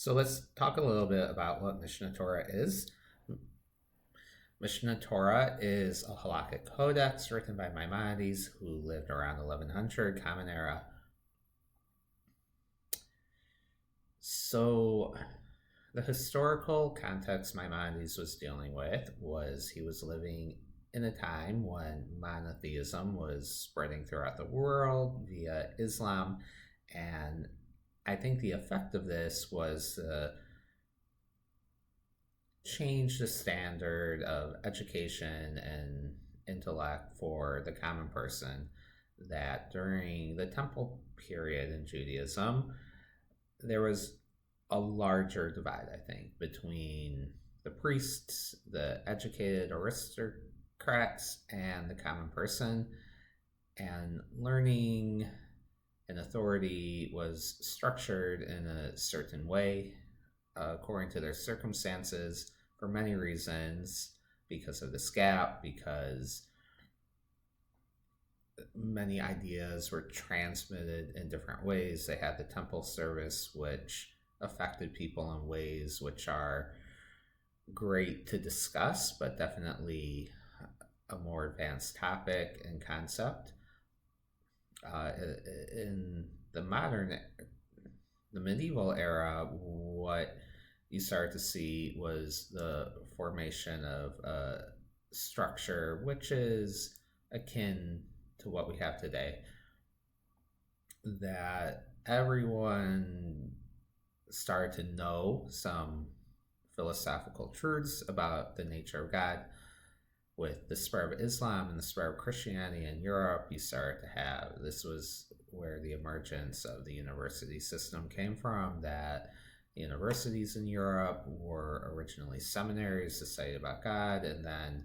So let's talk a little bit about what Mishnah Torah is. Mishnah Torah is a halakhic codex written by Maimonides, who lived around 1100 Common Era. So the historical context Maimonides was dealing with was he was living in a time when monotheism was spreading throughout the world via Islam, and I think the effect of this was change the standard of education and intellect for the common person. That during the temple period in Judaism, there was a larger divide, I think, between the priests, the educated aristocrats, and the common person. And learning and authority was structured in a certain way according to their circumstances for many reasons, because of this gap, because many ideas were transmitted in different ways. They had the temple service, which affected people in ways which are great to discuss, but definitely a more advanced topic and concept. In the medieval era, what you started to see was the formation of a structure which is akin to what we have today, that everyone started to know some philosophical truths about the nature of God. With the spread of Islam and the spread of Christianity in Europe, you started to have, this was where the emergence of the university system came from, that universities in Europe were originally seminaries to study about God, and then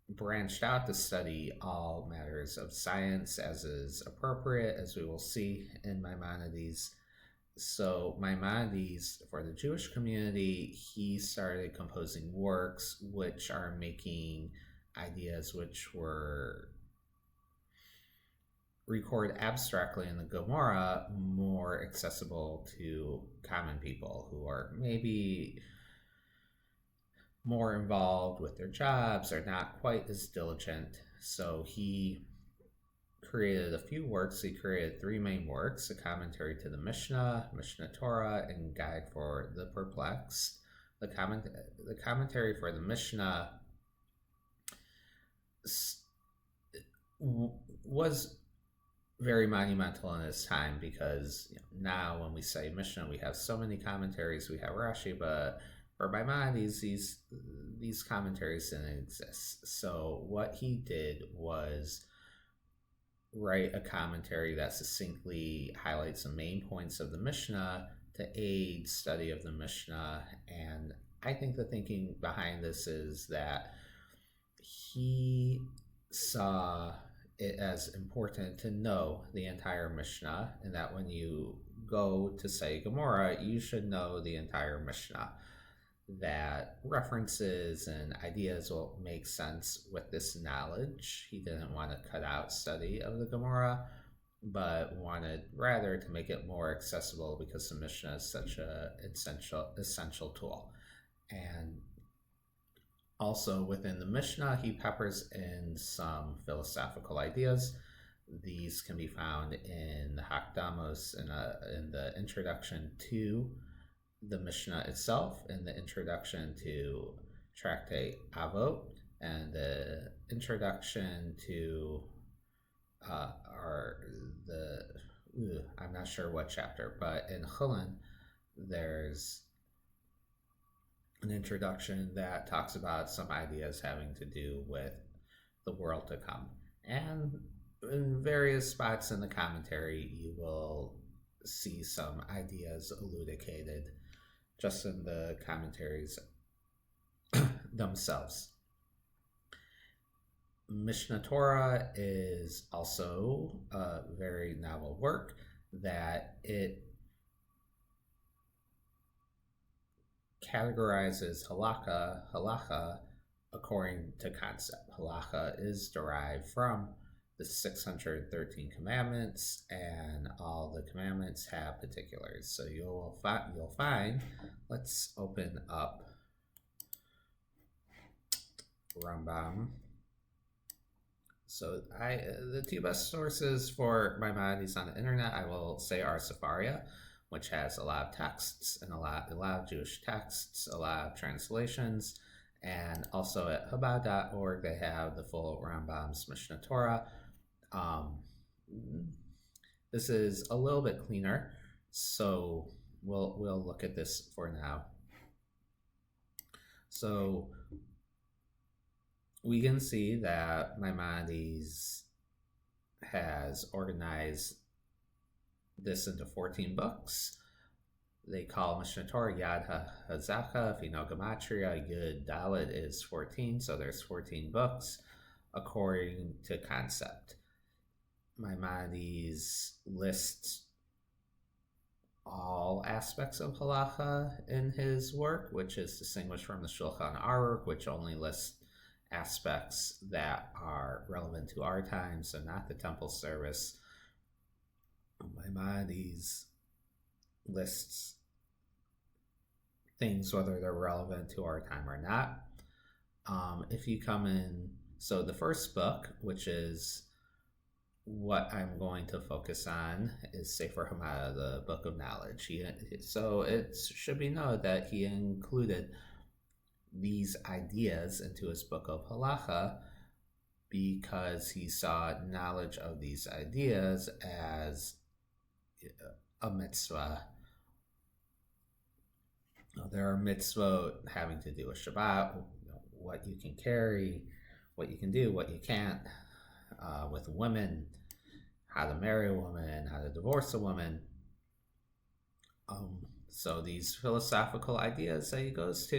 branched out to study all matters of science as is appropriate, as we will see in Maimonides. So Maimonides, for the Jewish community, he started composing works which are making ideas which were recorded abstractly in the Gemara more accessible to common people who are maybe more involved with their jobs or not quite as diligent. So he created a few works. He created three main works: a commentary to the Mishnah, Mishnah Torah, and Guide for the Perplexed. The commentary for the Mishnah was very monumental in its time, because now when we say Mishnah, we have so many commentaries. We have Rashi, but for Maimonides, these commentaries didn't exist. So what he did was write a commentary that succinctly highlights the main points of the Mishnah to aid study of the Mishnah. And I think the thinking behind this is that he saw it as important to know the entire Mishnah, and that when you go to say Gemara, you should know the entire Mishnah, that references and ideas will make sense with this knowledge. He didn't want to cut out study of the Gemara, but wanted rather to make it more accessible, because the Mishnah is such an essential tool. And also within the Mishnah, he peppers in some philosophical ideas. These can be found in the Hakdamos, in the introduction to the Mishnah itself, in the introduction to Tractate Avot, and the introduction to I'm not sure what chapter, but in Chulin, there's an introduction that talks about some ideas having to do with the world to come. And in various spots in the commentary, you will see some ideas elucidated just in the commentaries themselves. Mishnah Torah is also a very novel work, that it categorizes halacha according to concept. Halacha is derived from the 613 commandments, and all the commandments have particulars. So you'll find. Let's open up Rambam. So the two best sources for Maimonides on the internet, I will say, are Sefaria, which has a lot of texts and a lot of Jewish texts, a lot of translations, and also at Chabad.org they have the full Rambam's Mishnah Torah. This is a little bit cleaner, so we'll look at this for now. So we can see that Maimonides has organized this into 14 books. They call Mishnah Torah Yad HaZaka. If you know Gematria, Yud Dalet is 14, so there's 14 books according to concept. Maimonides lists all aspects of halacha in his work, which is distinguished from the Shulchan Aruch, which only lists aspects that are relevant to our time, so not the temple service. Maimonides lists things whether they're relevant to our time or not. If you come in, so the first book, which is what I'm going to focus on, is Sefer Hamada, the Book of Knowledge. So it should be known that he included these ideas into his book of halacha because he saw knowledge of these ideas as a mitzvah. There are mitzvot having to do with Shabbat, what you can carry, what you can do, what you can't, with women, how to marry a woman, how to divorce a woman. So these philosophical ideas that he goes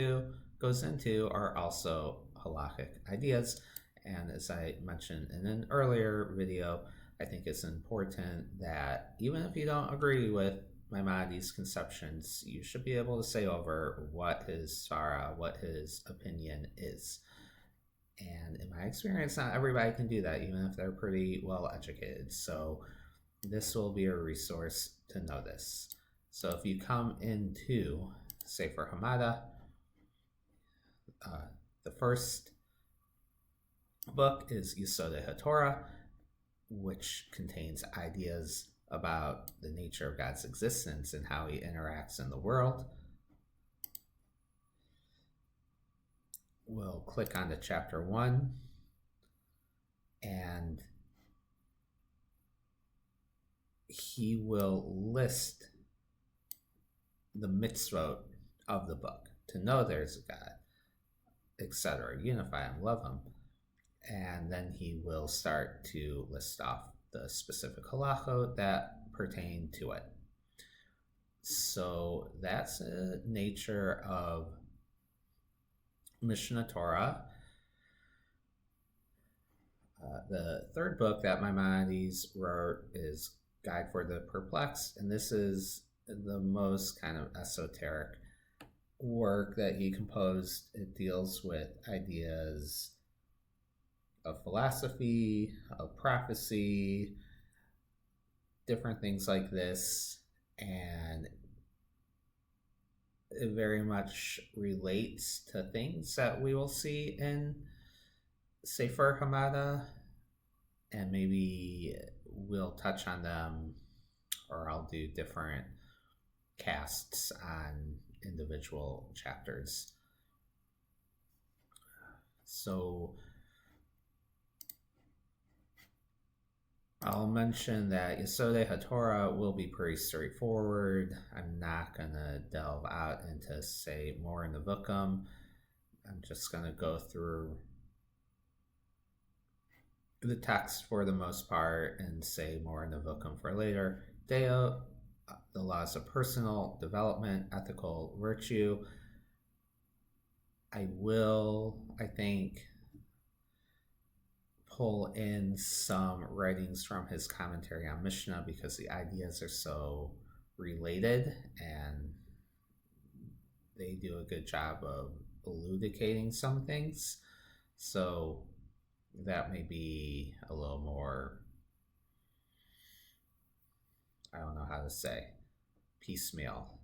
into are also halakhic ideas. And as I mentioned in an earlier video, I think it's important that even if you don't agree with Maimonides' conceptions, you should be able to say over what his svara, what his opinion is. And in my experience, not everybody can do that, even if they're pretty well educated. So this will be a resource to know this. So if you come into Sefer Hamada, the first book is Yesodei HaTorah, which contains ideas about the nature of God's existence and how he interacts in the world. We'll click on to chapter 1, and he will list the mitzvot of the book, to know there's a God, etc., unify him, love him. And then he will start to list off the specific halachot that pertain to it. So that's the nature of Mishnah Torah. The third book that Maimonides wrote is Guide for the Perplexed, and this is the most kind of esoteric work that he composed. It deals with ideas of philosophy, of prophecy, different things like this, and it very much relates to things that we will see in Sefer Hamada, and maybe we'll touch on them, or I'll do different casts on individual chapters. So I'll mention that Yesodei HaTorah will be pretty straightforward. I'm not going to delve out into, say, more in the Vukum. I'm just going to go through the text for the most part and say more in the Vukum for later. Deo, the laws of personal development, ethical virtue. I will, I think, pull in some writings from his commentary on Mishnah because the ideas are so related and they do a good job of elucidating some things. So that may be a little more, I don't know how to say, piecemeal.